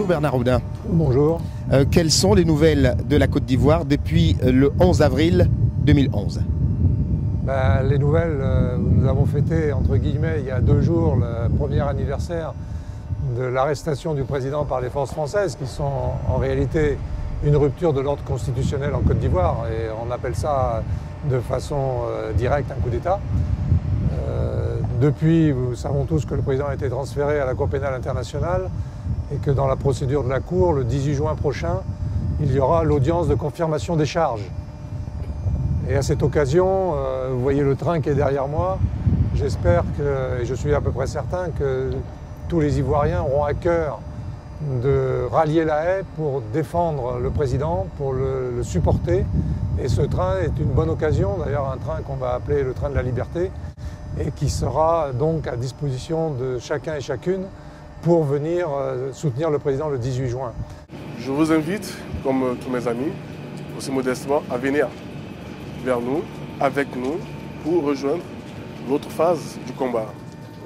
Bonjour Bernard Oudin. Bonjour. Quelles sont les nouvelles de la Côte d'Ivoire depuis le 11 avril 2011 ? Les nouvelles, nous avons fêté, entre guillemets, il y a 2 jours, le premier anniversaire de l'arrestation du président par les forces françaises, qui sont en réalité une rupture de l'ordre constitutionnel en Côte d'Ivoire. Et on appelle ça de façon directe un coup d'État. Depuis, nous savons tous que le président a été transféré à la Cour pénale internationale et que dans la procédure de la Cour, le 18 juin prochain, il y aura l'audience de confirmation des charges. Et à cette occasion, vous voyez le train qui est derrière moi, j'espère que, et je suis à peu près certain que tous les Ivoiriens auront à cœur de rallier la haie pour défendre le président, pour le supporter. Et ce train est une bonne occasion, d'ailleurs un train qu'on va appeler le train de la liberté, et qui sera donc à disposition de chacun et chacune pour venir soutenir le président le 18 juin. Je vous invite, comme tous mes amis, aussi modestement, à venir vers nous, avec nous, pour rejoindre l'autre phase du combat,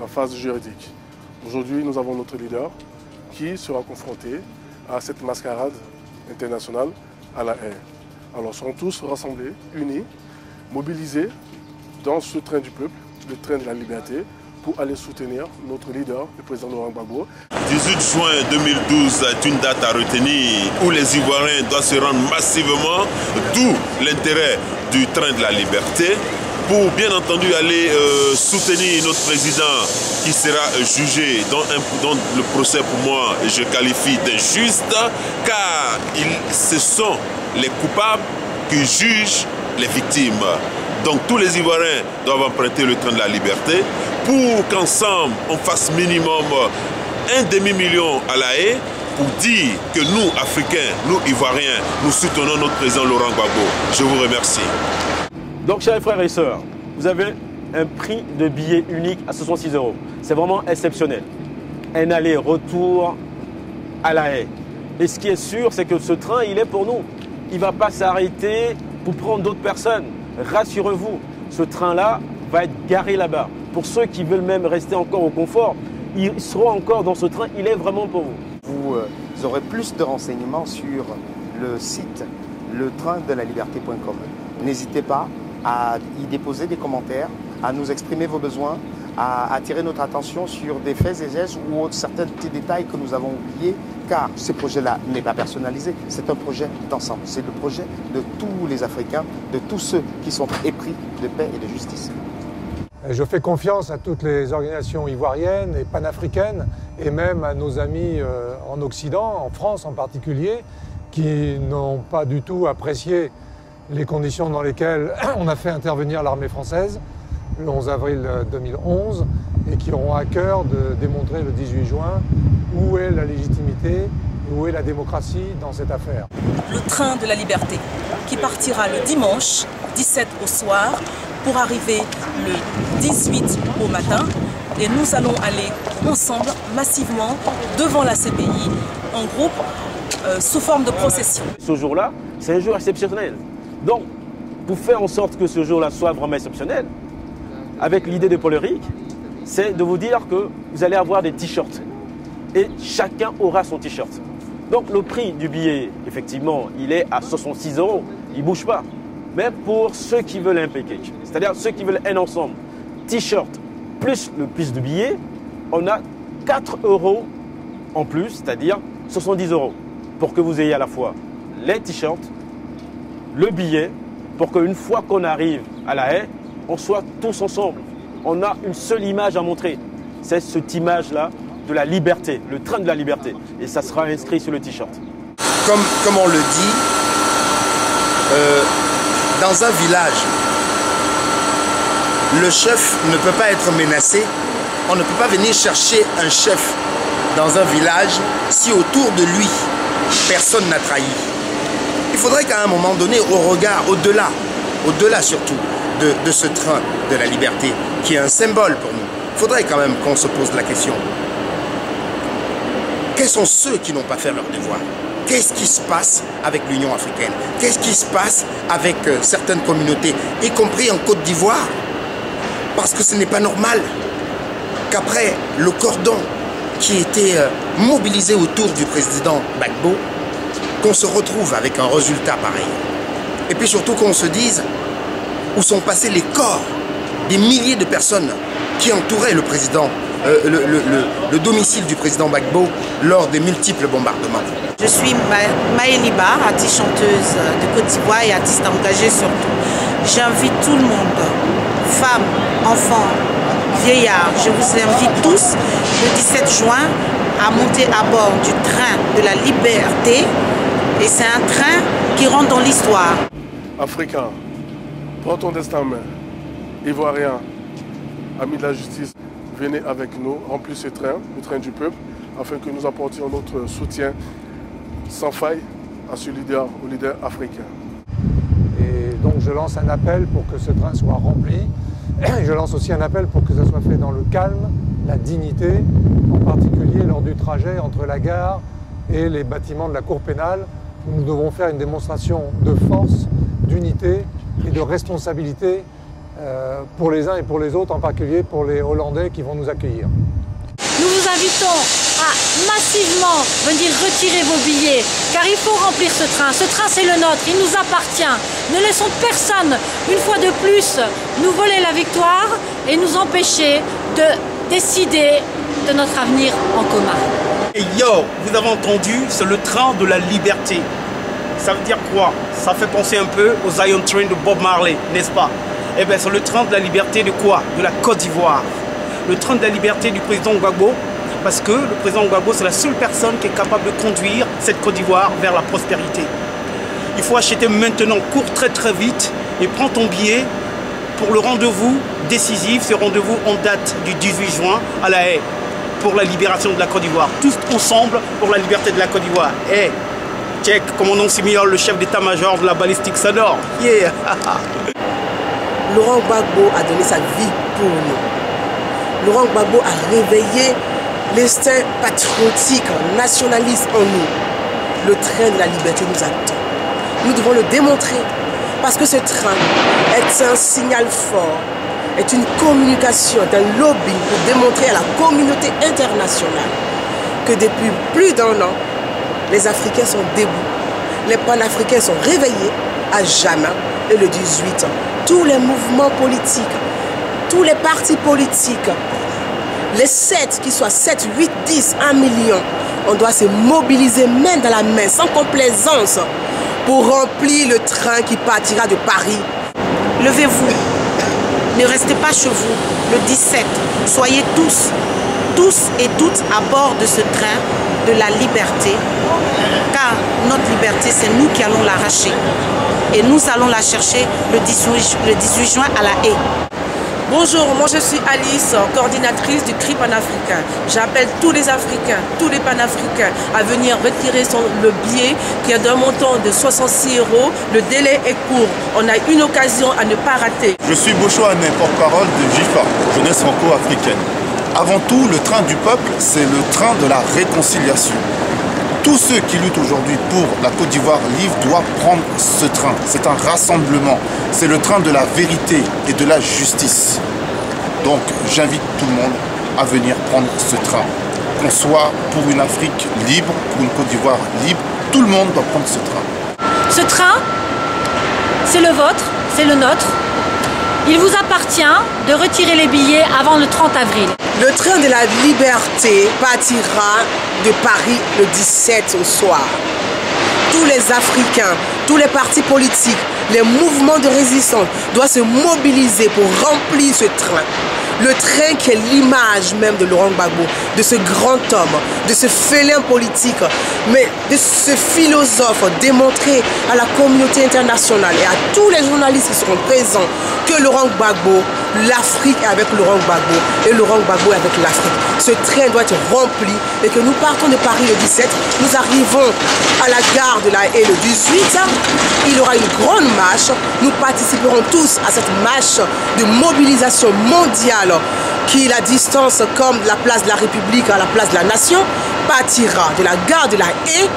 la phase juridique. Aujourd'hui, nous avons notre leader qui sera confronté à cette mascarade internationale à la haie. Alors, seront tous rassemblés, unis, mobilisés dans ce train du peuple, le train de la liberté, pour aller soutenir notre leader, le président Laurent Gbagbo. 18 juin 2012 est une date à retenir où les Ivoiriens doivent se rendre massivement, d'où l'intérêt du train de la liberté, pour bien entendu aller soutenir notre président qui sera jugé dans le procès, pour moi, je qualifie d'injuste, car ce sont les coupables qui jugent les victimes. Donc tous les Ivoiriens doivent emprunter le train de la liberté pour qu'ensemble on fasse minimum 1,5 million à la haie pour dire que nous, Africains, nous, Ivoiriens, nous soutenons notre président Laurent Gbagbo. Je vous remercie. Donc, chers frères et sœurs, vous avez un prix de billet unique à 66 €. C'est vraiment exceptionnel. Un aller-retour à la haie. Et ce qui est sûr, c'est que ce train, il est pour nous. Il ne va pas s'arrêter pour prendre d'autres personnes. Rassurez-vous, ce train-là va être garé là-bas. Pour ceux qui veulent même rester encore au confort, ils seront encore dans ce train. Il est vraiment pour vous. Vous aurez plus de renseignements sur le site letraindelaliberté.com. N'hésitez pas à y déposer des commentaires, à nous exprimer vos besoins, à attirer notre attention sur des faits et gestes ou certains petits détails que nous avons oubliés, car ce projet-là n'est pas personnalisé, c'est un projet d'ensemble. C'est le projet de tous les Africains, de tous ceux qui sont épris de paix et de justice. Je fais confiance à toutes les organisations ivoiriennes et panafricaines, et même à nos amis en Occident, en France en particulier, qui n'ont pas du tout apprécié les conditions dans lesquelles on a fait intervenir l'armée française le 11 avril 2011 et qui auront à cœur de démontrer le 18 juin où est la légitimité, où est la démocratie dans cette affaire. Le train de la liberté qui partira le dimanche 17 au soir pour arriver le 18 au matin et nous allons aller ensemble massivement devant la CPI en groupe sous forme de procession. Ce jour-là, c'est un jour exceptionnel. Donc, pour faire en sorte que ce jour-là soit vraiment exceptionnel, avec l'idée de Paul Eric, c'est de vous dire que vous allez avoir des t-shirts. Et chacun aura son t-shirt. Donc le prix du billet, effectivement, il est à 66 €. Il ne bouge pas. Mais pour ceux qui veulent un package, c'est-à-dire ceux qui veulent un ensemble, t-shirt plus le plus de billets, on a 4 € en plus, c'est-à-dire 70 €, pour que vous ayez à la fois les t-shirts, le billet, pour qu'une fois qu'on arrive à la haie, on soit tous ensemble. On a une seule image à montrer. C'est cette image-là de la liberté, le train de la liberté. Et ça sera inscrit sur le t-shirt. Comme on le dit, dans un village, le chef ne peut pas être menacé. On ne peut pas venir chercher un chef dans un village si autour de lui, personne n'a trahi. Il faudrait qu'à un moment donné, au regard, au-delà surtout de ce train de la liberté, qui est un symbole pour nous, il faudrait quand même qu'on se pose la question. Quels sont ceux qui n'ont pas fait leur devoir? Qu'est-ce qui se passe avec l'Union africaine? Qu'est-ce qui se passe avec certaines communautés, y compris en Côte d'Ivoire? Parce que ce n'est pas normal qu'après le cordon qui étaient mobilisés autour du président Gbagbo, qu'on se retrouve avec un résultat pareil. Et puis surtout qu'on se dise où sont passés les corps des milliers de personnes qui entouraient le président, le domicile du président Gbagbo lors des multiples bombardements. Je suis Maëliba, artiste chanteuse de Côte d'Ivoire et artiste engagée surtout. J'invite tout le monde, femmes, enfants, vieillards, je vous invite tous le 17 juin à monter à bord du train de la liberté. Et c'est un train qui rentre dans l'histoire. Africain, prends ton destin en main. Ivoirien, amis de la justice, venez avec nous, remplir ce train, le train du peuple, afin que nous apportions notre soutien sans faille à ce leader, au leader africain. Et donc je lance un appel pour que ce train soit rempli. Je lance aussi un appel pour que ça soit fait dans le calme, la dignité, en particulier lors du trajet entre la gare et les bâtiments de la cour pénale, où nous devons faire une démonstration de force, d'unité et de responsabilité pour les uns et pour les autres, en particulier pour les Hollandais qui vont nous accueillir. Nous vous invitons à massivement venir retirer vos billets, car il faut remplir ce train. Ce train, c'est le nôtre, il nous appartient. Ne laissons personne, une fois de plus, nous voler la victoire et nous empêcher de décider de notre avenir en commun. Et yo, vous avez entendu, c'est le train de la liberté. Ça veut dire quoi? Ça fait penser un peu au Zion Train de Bob Marley, n'est-ce pas? Eh bien, c'est le train de la liberté de quoi? De la Côte d'Ivoire. Le train de la liberté du président Gbagbo, parce que le président Gbagbo, c'est la seule personne qui est capable de conduire cette Côte d'Ivoire vers la prospérité. Il faut acheter maintenant, cours très très vite et prends ton billet pour le rendez-vous décisif, ce rendez-vous en date du 18 juin à La Haye, pour la libération de la Côte d'Ivoire. Tous ensemble pour la liberté de la Côte d'Ivoire. Hey, check, commandant Simiol, le chef d'état-major de la balistique sonore. Yeah. Laurent Gbagbo a donné sa vie pour nous. Laurent Gbagbo a réveillé l'instinct patriotique, nationaliste en nous. Le train de la liberté nous attend. Nous devons le démontrer parce que ce train est un signal fort, est une communication, est un lobby pour démontrer à la communauté internationale que depuis plus d'1 an, les Africains sont debout, les panafricains sont réveillés à jamais. Et le 18, tous les mouvements politiques, tous les partis politiques, les 7, qu'ils soient 7, 8, 10, 1 million, on doit se mobiliser main dans la main, sans complaisance, pour remplir le train qui partira de Paris. Levez-vous, ne restez pas chez vous. Le 17, soyez tous et toutes à bord de ce train de la liberté, car notre liberté, c'est nous qui allons l'arracher. Et nous allons la chercher le 18 juin à La Haye. Bonjour, moi je suis Alice, coordinatrice du CRI panafricain. J'appelle tous les Africains, tous les panafricains à venir retirer le billet qui est d'un montant de 66 €. Le délai est court, on a une occasion à ne pas rater. Je suis Bocho-Ané, porte-parole de JIFA, Jeunesse Franco-Africaine. Avant tout, le train du peuple, c'est le train de la réconciliation. Tous ceux qui luttent aujourd'hui pour la Côte d'Ivoire libre doivent prendre ce train. C'est un rassemblement. C'est le train de la vérité et de la justice. Donc j'invite tout le monde à venir prendre ce train. Qu'on soit pour une Afrique libre, pour une Côte d'Ivoire libre, tout le monde doit prendre ce train. Ce train, c'est le vôtre, c'est le nôtre. Il vous appartient de retirer les billets avant le 30 avril. Le train de la liberté partira de Paris le 17 au soir. Tous les Africains, tous les partis politiques, les mouvements de résistance doivent se mobiliser pour remplir ce train. Le train qui est l'image même de Laurent Gbagbo, de ce grand homme, de ce félin politique, mais de ce philosophe démontré à la communauté internationale et à tous les journalistes qui seront présents que Laurent Gbagbo, l'Afrique est avec Laurent Gbagbo et Laurent Gbagbo est avec l'Afrique. Ce train doit être rempli et que nous partons de Paris le 17, nous arrivons à la gare de La Haye le 18, il y aura une grande marche, nous participerons tous à cette marche de mobilisation mondiale qui, la distance comme la place de la République à la place de la Nation, partira de la gare de La Haye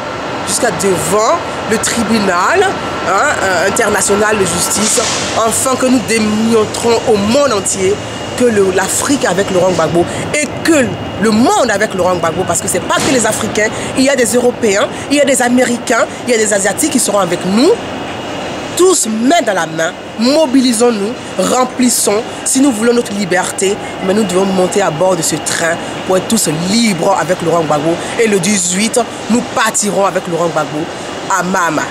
jusqu'à devant le tribunal international de justice, afin que nous démontrons au monde entier que l'Afrique avec Laurent Gbagbo et que le monde avec Laurent Gbagbo, parce que ce n'est pas que les Africains, il y a des Européens, il y a des Américains, il y a des Asiatiques qui seront avec nous. Tous main dans la main, mobilisons-nous, remplissons. Si nous voulons notre liberté, mais nous devons monter à bord de ce train pour être tous libres avec Laurent Gbagbo. Et le 18, nous partirons avec Laurent Gbagbo à Mahama.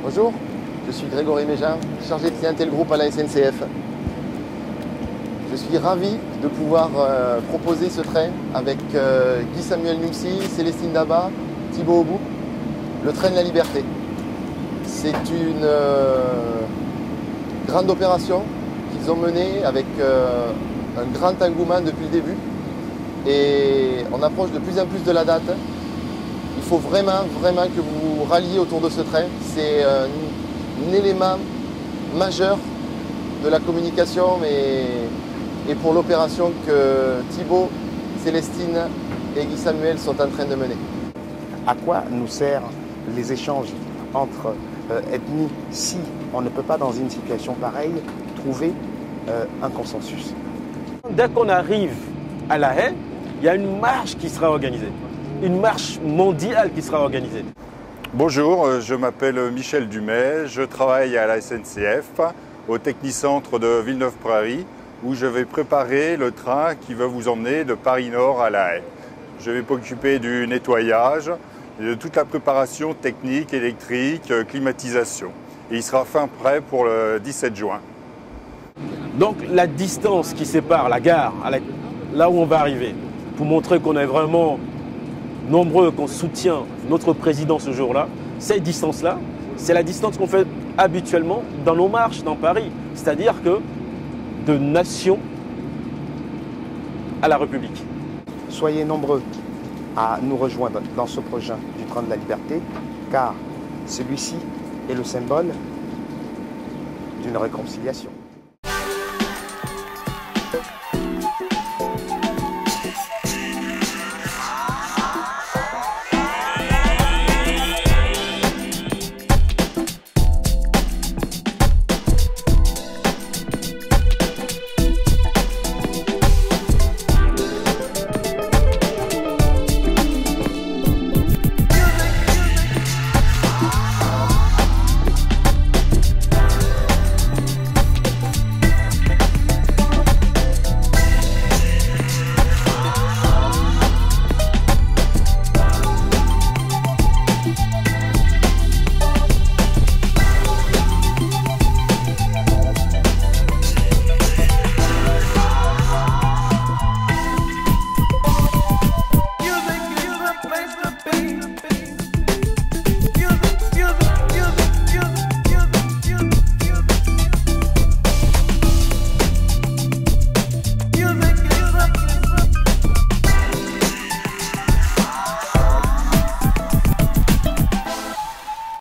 Bonjour, je suis Grégory Méjean, chargé de clientèle groupe à la SNCF. Je suis ravi de pouvoir proposer ce train avec Guy Samuel Numsi, Célestine Daba, Thibaut Obou, le train de la liberté. C'est une grande opération qu'ils ont menée avec un grand engouement depuis le début. Et on approche de plus en plus de la date. Il faut vraiment que vous vous ralliez autour de ce train. C'est un élément majeur de la communication et pour l'opération que Thibaut, Célestine et Guy Samuel sont en train de mener. À quoi nous servent les échanges entre ethnies si on ne peut pas, dans une situation pareille, trouver un consensus? Dès qu'on arrive à La Haye, il y a une marche qui sera organisée, une marche mondiale qui sera organisée. Bonjour, je m'appelle Michel Dumais, je travaille à la SNCF, au Technicentre de Villeneuve-Prairie, où je vais préparer le train qui va vous emmener de Paris-Nord à La Haye. Je vais m'occuper du nettoyage, de toute la préparation technique, électrique, climatisation. Et il sera fin prêt pour le 17 juin. Donc la distance qui sépare la gare, là où on va arriver, pour montrer qu'on est vraiment nombreux, qu'on soutient notre président ce jour-là, cette distance-là, c'est la distance qu'on fait habituellement dans nos marches dans Paris. C'est-à-dire que de nation à la République. Soyez nombreux à nous rejoindre dans ce projet du train de la liberté, car celui-ci est le symbole d'une réconciliation.